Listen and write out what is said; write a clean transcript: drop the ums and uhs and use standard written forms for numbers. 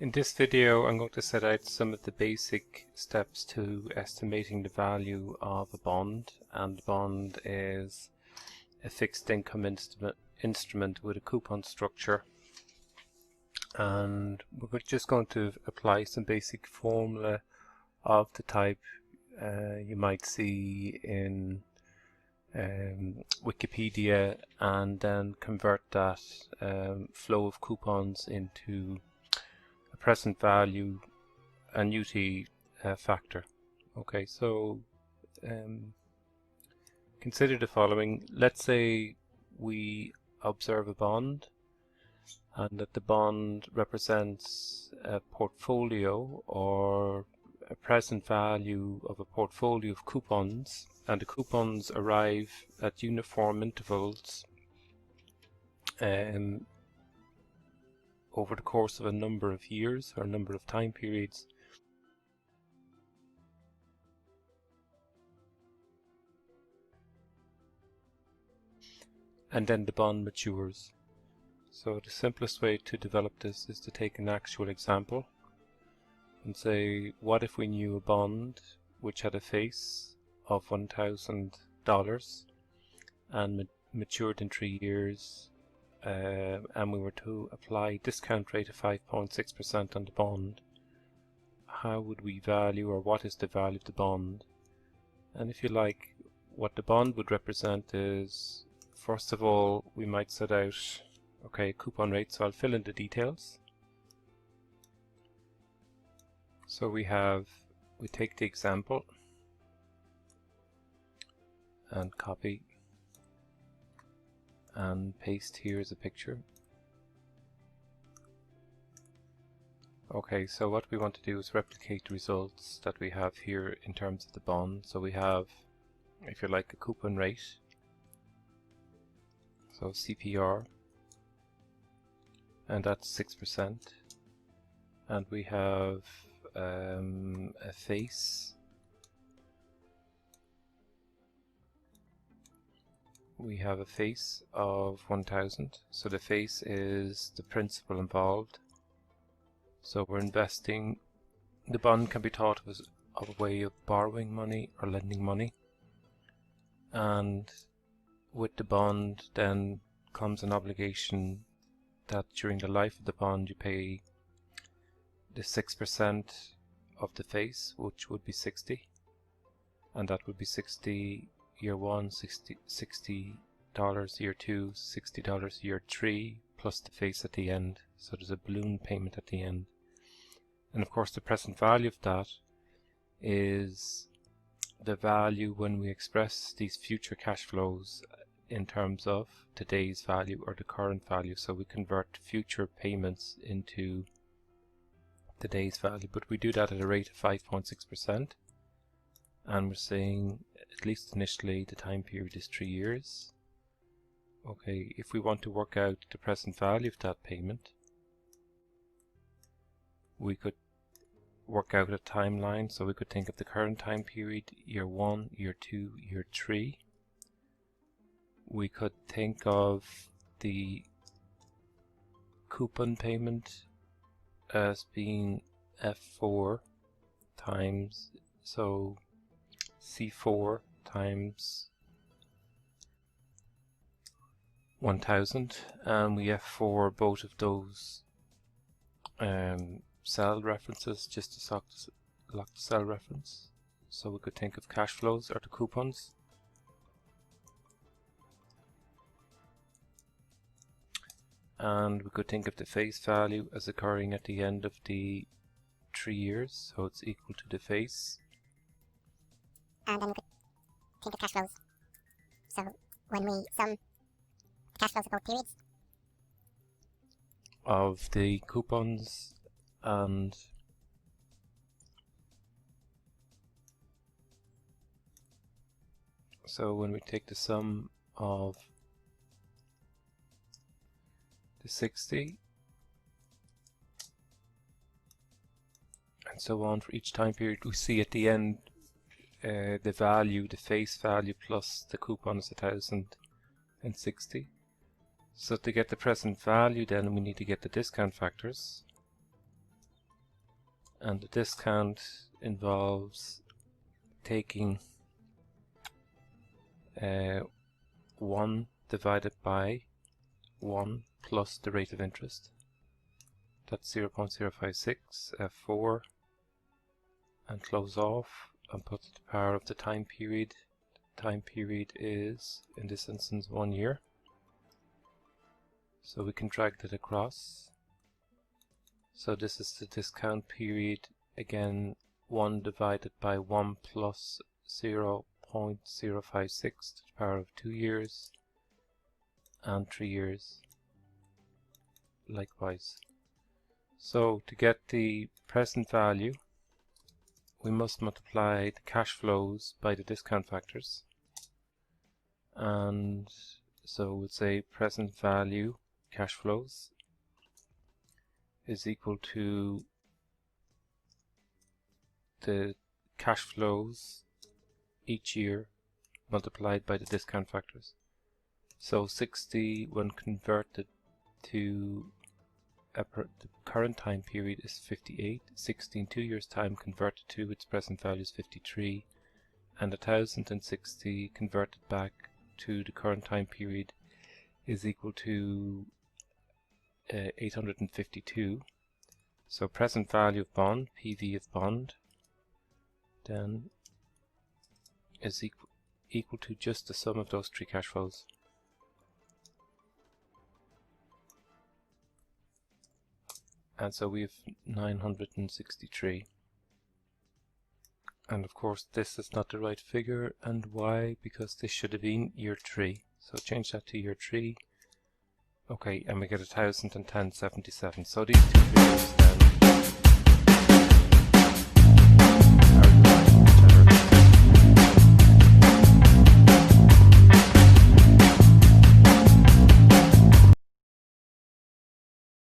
In this video, I'm going to set out some of the basic steps to estimating the value of a bond, and the bond is a fixed income instrument with a coupon structure, and we're just going to apply some basic formula of the type you might see in Wikipedia, and then convert that flow of coupons into a present value annuity factor. Okay, so consider the following. Let's say we observe a bond and that the bond represents a portfolio or a present value of a portfolio of coupons, and the coupons arrive at uniform intervals over the course of a number of years or a number of time periods. And then the bond matures. So the simplest way to develop this is to take an actual example and say, what if we knew a bond which had a face of $1,000 and matured in 3 years, and we were to apply discount rate of 5.6% on the bond? How would we value, or what is the value of the bond? And if you like, what the bond would represent is, first of all, we might set out, okay, coupon rate, so I'll fill in the details. So we take the example and copy and paste here as a picture. Okay, so what we want to do is replicate the results that we have here in terms of the bond. So we have, if you like, a coupon rate, so CPR, and that's 6%, and we have a face. We have a face of 1,000, so the face is the principal involved. So we're investing. The bond can be thought of as a way of borrowing money or lending money, and with the bond then comes an obligation that during the life of the bond you pay the 6% of the face, which would be 60, and that would be 60 year 1, $60 year 2, $60 year 3, plus the face at the end. So there's a balloon payment at the end. And of course the present value of that is the value when we express these future cash flows in terms of today's value or the current value. So we convert future payments into today's value, but we do that at a rate of 5.6%, and we're saying, at least initially, the time period is 3 years. Okay, if we want to work out the present value of that payment, we could work out a timeline. So we could think of the current time period, year 1, year 2, year 3. We could think of the coupon payment as being F4 times, so C4 times 1,000, and we F4 both of those cell references just to lock the cell reference. So we could think of cash flows or the coupons. And we could think of the face value as occurring at the end of the 3 years, so it's equal to the face. And then we could think of cash flows. So when we sum cash flows of both periods of the coupons, and so when we take the sum of the 60 and so on for each time period, we see at the end the value, the face value plus the coupon is 1,060. So to get the present value, then we need to get the discount factors. and the discount involves taking 1 divided by 1 plus the rate of interest. That's 0.056 F4, and close off and put the power of the time period. The time period is, in this instance, 1 year. So we can drag that across. So this is the discount period, again 1 divided by 1 plus 0.056 to the power of 2 years, and 3 years likewise. So to get the present value, we must multiply the cash flows by the discount factors. And so we'd say present value cash flows is equal to the cash flows each year multiplied by the discount factors. So 60 when converted to the current time period is 58, 60 in 2 years time converted to its present value is 53, and 1060 converted back to the current time period is equal to 852. So present value of bond, PV of bond, then is equal to just the sum of those 3 cash flows. And so we have 963. And of course this is not the right figure. And why? Because this should have been year 3. So change that to year 3. Okay, and we get 1077. So these two figures